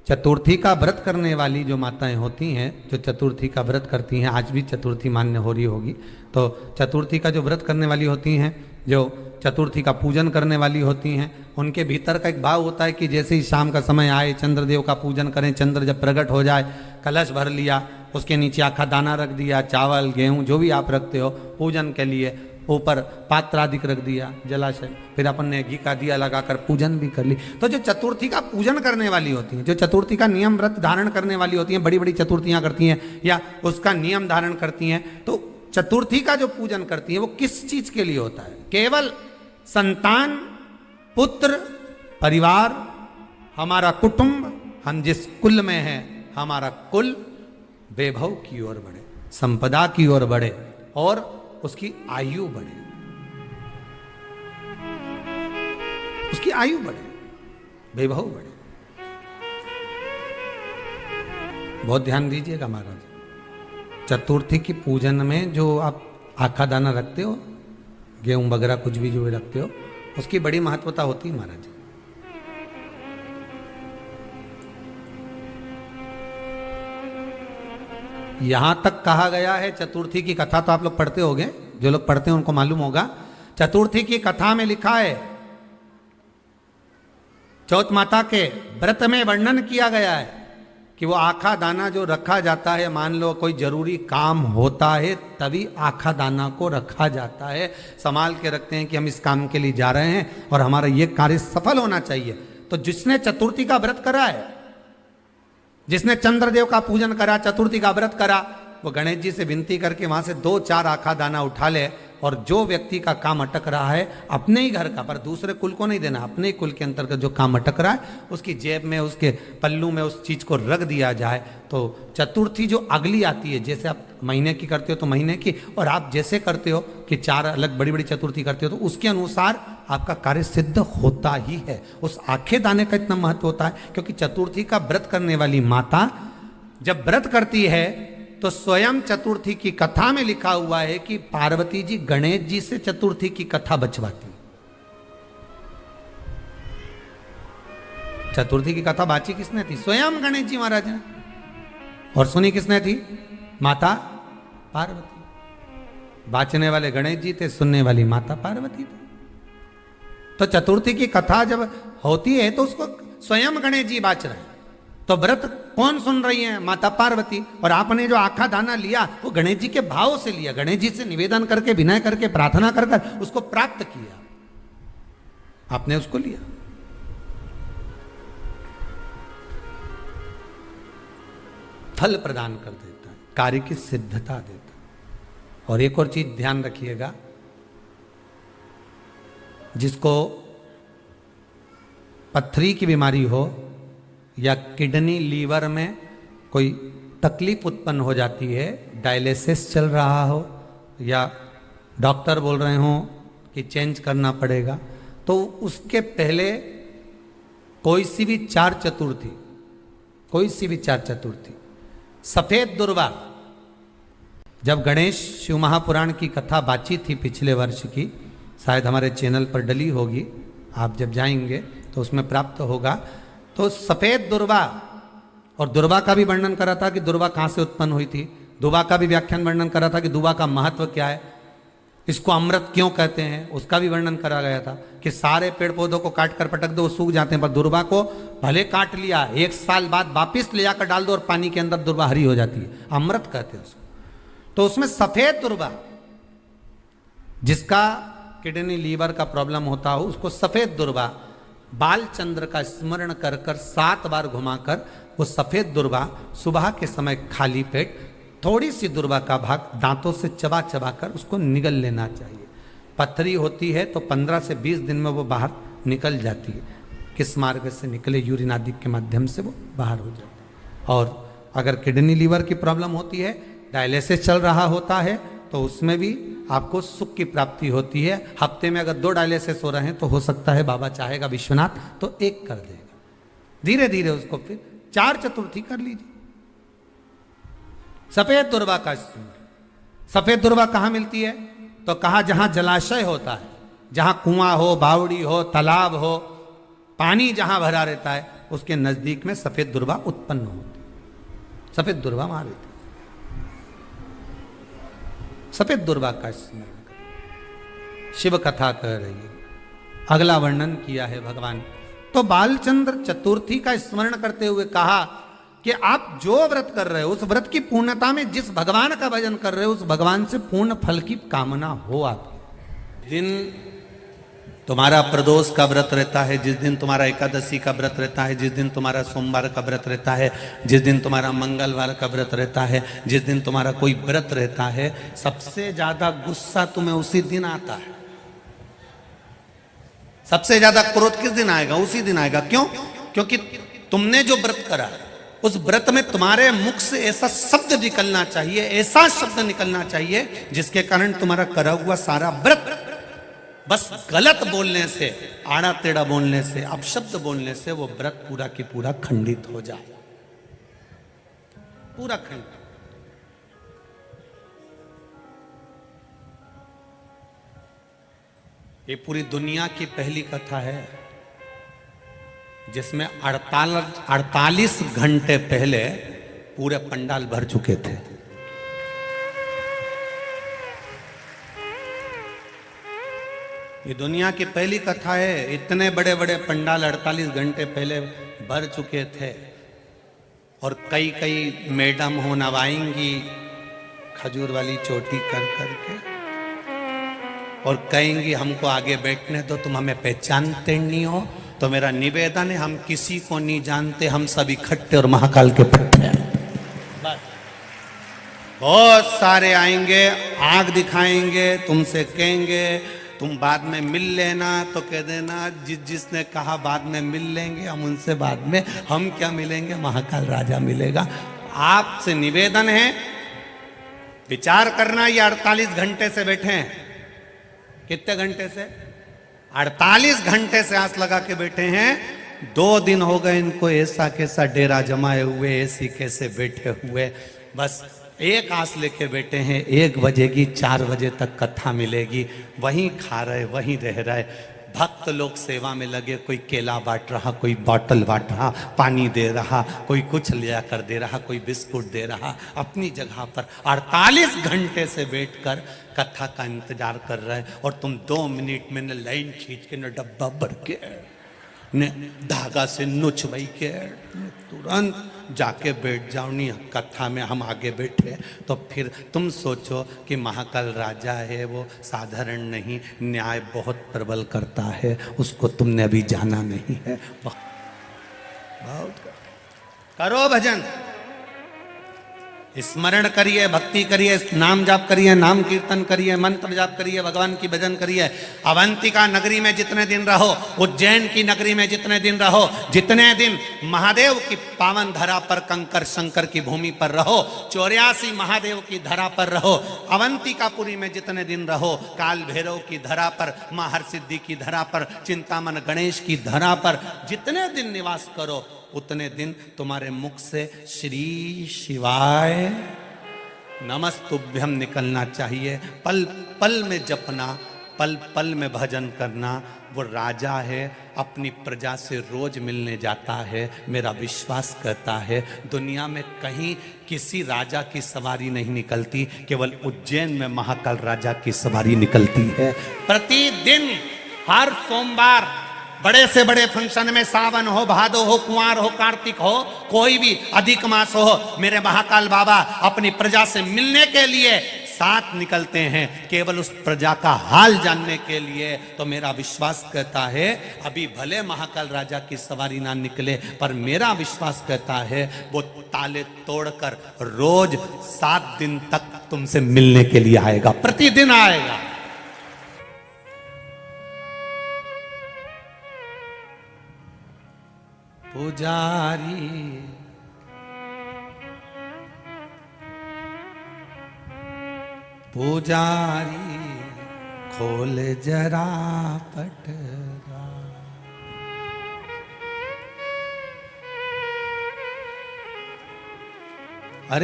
चतुर्थी का व्रत करने वाली जो माताएं होती हैं, जो चतुर्थी का व्रत करती हैं, आज भी चतुर्थी मान्य हो रही होगी, तो चतुर्थी का जो व्रत करने वाली होती हैं, जो चतुर्थी का पूजन करने वाली होती हैं, उनके भीतर का एक भाव होता है कि जैसे ही शाम का समय आए चंद्रदेव का पूजन करें, चंद्र जब प्रकट हो जाए, कलश भर लिया, उसके नीचे आखा दाना रख दिया, चावल गेहूं जो भी आप रखते हो पूजन के लिए, ऊपर पात्र आदि रख दिया, जलाशय, फिर अपन ने घी का दिया लगाकर पूजन भी कर ली। तो जो चतुर्थी का पूजन करने वाली होती हैं, जो चतुर्थी का नियम व्रत धारण करने वाली होती हैं, बड़ी बड़ी चतुर्थियां करती हैं या उसका नियम धारण करती हैं, तो चतुर्थी का जो पूजन करती है वो किस चीज के लिए होता है? केवल संतान, पुत्र, परिवार, हमारा कुटुंब, हम जिस कुल में हैं, हमारा कुल वैभव की ओर बढ़े, संपदा की ओर बढ़े और उसकी आयु बढ़े, उसकी आयु बढ़े, वैभव बढ़े। बहुत ध्यान दीजिएगा महाराज, चतुर्थी की पूजन में जो आप आखा दाना रखते हो, गेहूं वगैरह कुछ भी जो भी रखते हो, उसकी बड़ी महत्वता होती है महाराज। यहां तक कहा गया है, चतुर्थी की कथा तो आप लोग पढ़ते होंगे, जो लोग पढ़ते हैं उनको मालूम होगा, चतुर्थी की कथा में लिखा है, चौथ माता के व्रत में वर्णन किया गया है कि वो आखा दाना जो रखा जाता है, मान लो कोई जरूरी काम होता है तभी आखा दाना को रखा जाता है, संभाल के रखते हैं कि हम इस काम के लिए जा रहे हैं और हमारा ये कार्य सफल होना चाहिए। तो जिसने चतुर्थी का व्रत करा है, जिसने चंद्रदेव का पूजन करा, चतुर्थी का व्रत करा, वो गणेश जी से विनती करके वहां से 2-4 आखा दाना उठा ले, और जो व्यक्ति का काम अटक रहा है अपने ही घर का, पर दूसरे कुल को नहीं देना, अपने ही कुल के अंतर्गत जो काम अटक रहा है उसकी जेब में, उसके पल्लू में उस चीज को रख दिया जाए। तो चतुर्थी जो अगली आती है, जैसे आप महीने की करते हो तो महीने की, और आप जैसे करते हो कि 4 अलग बड़ी बड़ी चतुर्थी करते हो, तो उसके अनुसार आपका कार्य सिद्ध होता ही है। उस आखे दाने का इतना महत्व होता है क्योंकि चतुर्थी का व्रत करने वाली माता जब व्रत करती है तो स्वयं चतुर्थी की कथा में लिखा हुआ है कि पार्वती जी गणेश जी से चतुर्थी की कथा बचवाती। चतुर्थी की कथा बाची किसने थी? स्वयं गणेश जी महाराज ने। और सुनी किसने थी? माता पार्वती। बाचने वाले गणेश जी थे, सुनने वाली माता पार्वती थी। तो चतुर्थी की कथा जब होती है तो उसको स्वयं गणेश जी बाच रहे हैं, तो व्रत कौन सुन रही है? माता पार्वती। और आपने जो आखा दाना लिया वो गणेश जी के भाव से लिया, गणेश जी से निवेदन करके, विनय करके, प्रार्थना कर उसको प्राप्त किया, आपने उसको लिया। फल प्रदान कर देता है, कार्य की सिद्धता देता है। और एक और चीज ध्यान रखिएगा, जिसको पथरी की बीमारी हो या किडनी लीवर में कोई तकलीफ उत्पन्न हो जाती है, डायलिसिस चल रहा हो या डॉक्टर बोल रहे हो कि चेंज करना पड़ेगा, तो उसके पहले कोई सी भी 4 चतुर्थी, कोई सी भी 4 चतुर्थी, सफेद दुर्वा, जब गणेश शिव महापुराण की कथा बाची थी पिछले वर्ष की, शायद हमारे चैनल पर डली होगी, आप जब जाएंगे तो उसमें प्राप्त होगा। तो सफेद दुर्वा, और दुर्वा का भी वर्णन करा था कि दुर्वा कहां से उत्पन्न हुई थी, दुबा का भी व्याख्यान वर्णन करा था कि दुबा का महत्व क्या है, इसको अमृत क्यों कहते हैं, उसका भी वर्णन करा गया था कि सारे पेड़ पौधों को काट कर पटक दो, वो सूख जाते हैं, पर दुर्वा को भले काट लिया, 1 साल बाद वापिस ले जाकर डाल दो और पानी के अंदर दुर्वा हरी हो जाती है, अमृत कहते हैं उसको। तो उसमें सफेद दुर्वा, जिसका किडनी लीवर का प्रॉब्लम होता हो, उसको सफेद दुर्वा बाल चंद्र का स्मरण कर कर 7 बार घुमाकर वो सफेद दुर्वा सुबह के समय खाली पेट थोड़ी सी दुर्वा का भाग दांतों से चबा चबा कर उसको निगल लेना चाहिए। पथरी होती है तो 15 से 20 दिन में वो बाहर निकल जाती है, किस मार्ग से निकले, यूरिन आदि के माध्यम से वो बाहर हो जाती है। और अगर किडनी लीवर की प्रॉब्लम होती है, डायलिसिस चल रहा होता है, तो उसमें भी आपको सुख की प्राप्ति होती है। हफ्ते में अगर 2 डायलिसिस हो रहे हैं तो हो सकता है बाबा चाहेगा विश्वनाथ तो 1 कर देगा, धीरे धीरे उसको फिर 4 चतुर्थी कर लीजिए। सफेद दुर्वा का स्मरण। सफेद दुर्वा कहां मिलती है? तो कहा जहां जलाशय होता है, जहां कुआं हो, बावड़ी हो, तालाब हो, पानी जहां भरा रहता है, उसके नजदीक में सफेद दुर्वा उत्पन्न होती, सफेद दुर्वा मार देती। सफेद दुर्वा का स्मरण कर, शिव कथा कह रही है, अगला वर्णन किया है भगवान। तो बालचंद्र चतुर्थी का स्मरण करते हुए कहा कि आप जो व्रत कर रहे हो उस व्रत की पूर्णता में जिस भगवान का भजन कर रहे हो उस भगवान से पूर्ण फल की कामना हो। आप दिन तुम्हारा प्रदोष का व्रत रहता है, जिस दिन तुम्हारा एकादशी का व्रत रहता है, जिस दिन तुम्हारा सोमवार का व्रत रहता है, जिस दिन तुम्हारा मंगलवार का व्रत रहता है, जिस दिन तुम्हारा कोई व्रत रहता है, सबसे ज्यादा गुस्सा तुम्हें उसी दिन आता है। सबसे ज्यादा क्रोध किस दिन आएगा? उसी दिन आएगा। क्यों? क्योंकि तुमने जो व्रत करा उस व्रत में तुम्हारे मुख से ऐसा शब्द निकलना चाहिए, ऐसा शब्द निकलना चाहिए जिसके कारण तुम्हारा करा हुआ सारा व्रत बस गलत बोलने से, आड़ा टेढ़ा बोलने से, अपशब्द बोलने से वो व्रत पूरा की पूरा खंडित हो जाए, पूरा खंडित। ये पूरी दुनिया की पहली कथा है जिसमें 48 घंटे पहले पूरे पंडाल भर चुके थे। ये दुनिया की पहली कथा है, इतने बड़े बड़े पंडाल 48 घंटे पहले भर चुके थे। और कई कई मैडम हो नवाएंगी खजूर वाली चोटी कर करके और कहेंगी हमको आगे बैठने दो, तुम हमें पहचानते नहीं हो। तो मेरा निवेदन है, हम किसी को नहीं जानते, हम सब इकट्ठे और महाकाल के पट्टे हैं। बस बहुत सारे आएंगे, आग दिखाएंगे, तुमसे कहेंगे तुम बाद में मिल लेना, तो कह देना जिसने कहा बाद में मिल लेंगे, हम उनसे बाद में, हम क्या मिलेंगे, महाकाल राजा मिलेगा। आपसे निवेदन है, विचार करना, ये 48 घंटे से बैठे हैं। कितने घंटे से? 48 घंटे से आस लगा के बैठे हैं। 2 दिन हो गए इनको ऐसा कैसा डेरा जमाए हुए, ऐसी कैसे बैठे हुए, बस एक आस लेके बैठे हैं, 1 बजेगी 4 बजे तक कथा मिलेगी, वहीं खा रहे, वहीं रह रहे। भक्त लोग सेवा में लगे, कोई केला बांट रहा, कोई बॉटल बांट रहा, पानी दे रहा, कोई कुछ लिया कर दे रहा, कोई बिस्कुट दे रहा, अपनी जगह पर 48 घंटे से बैठकर कथा का इंतजार कर रहे हैं। और तुम 2 मिनट में न लाइन खींच के, न डब्बा भर के, ने धागा से नुच बई के तुरंत जाके बैठ जाओ। नहीं, कथा में हम आगे बैठे तो फिर तुम सोचो कि महाकाल राजा है, वो साधारण नहीं, न्याय बहुत प्रबल करता है, उसको तुमने अभी जाना नहीं है। बहुत करो भजन, स्मरण करिए, भक्ति करिए, नाम जाप करिए, नाम कीर्तन करिए, मंत्र जाप करिए, भगवान की भजन करिए। अवंतिका नगरी में जितने दिन रहो, उज्जैन की नगरी में जितने दिन रहो, जितने दिन महादेव की पावन धरा पर, कंकर शंकर की भूमि पर रहो, 84 महादेव की धरा पर रहो, अवंतिकापुरी में जितने दिन रहो, काल भैरव की धरा पर, मां हरसिद्धि की धरा पर, चिंतामन गणेश की धरा पर जितने दिन निवास करो, उतने दिन तुम्हारे मुख से श्री शिवाय नमस्तुभ्यम निकलना चाहिए। पल पल में जपना, पल पल में भजन करना। वो राजा है, अपनी प्रजा से रोज मिलने जाता है। मेरा विश्वास करता है दुनिया में कहीं किसी राजा की सवारी नहीं निकलती, केवल उज्जैन में महाकाल राजा की सवारी निकलती है। प्रतिदिन हर सोमवार बड़े से बड़े फंक्शन में, सावन हो, भादो हो, कुंवार हो, कार्तिक हो, कोई भी अधिक मास हो, मेरे महाकाल बाबा अपनी प्रजा से मिलने के लिए साथ निकलते हैं, केवल उस प्रजा का हाल जानने के लिए। तो मेरा विश्वास कहता है अभी भले महाकाल राजा की सवारी ना निकले, पर मेरा विश्वास कहता है वो ताले तोड़कर रोज 7 दिन तक तुमसे मिलने के लिए आएगा, प्रतिदिन आएगा। पुजारी पुजारी खोल जरा पटरा,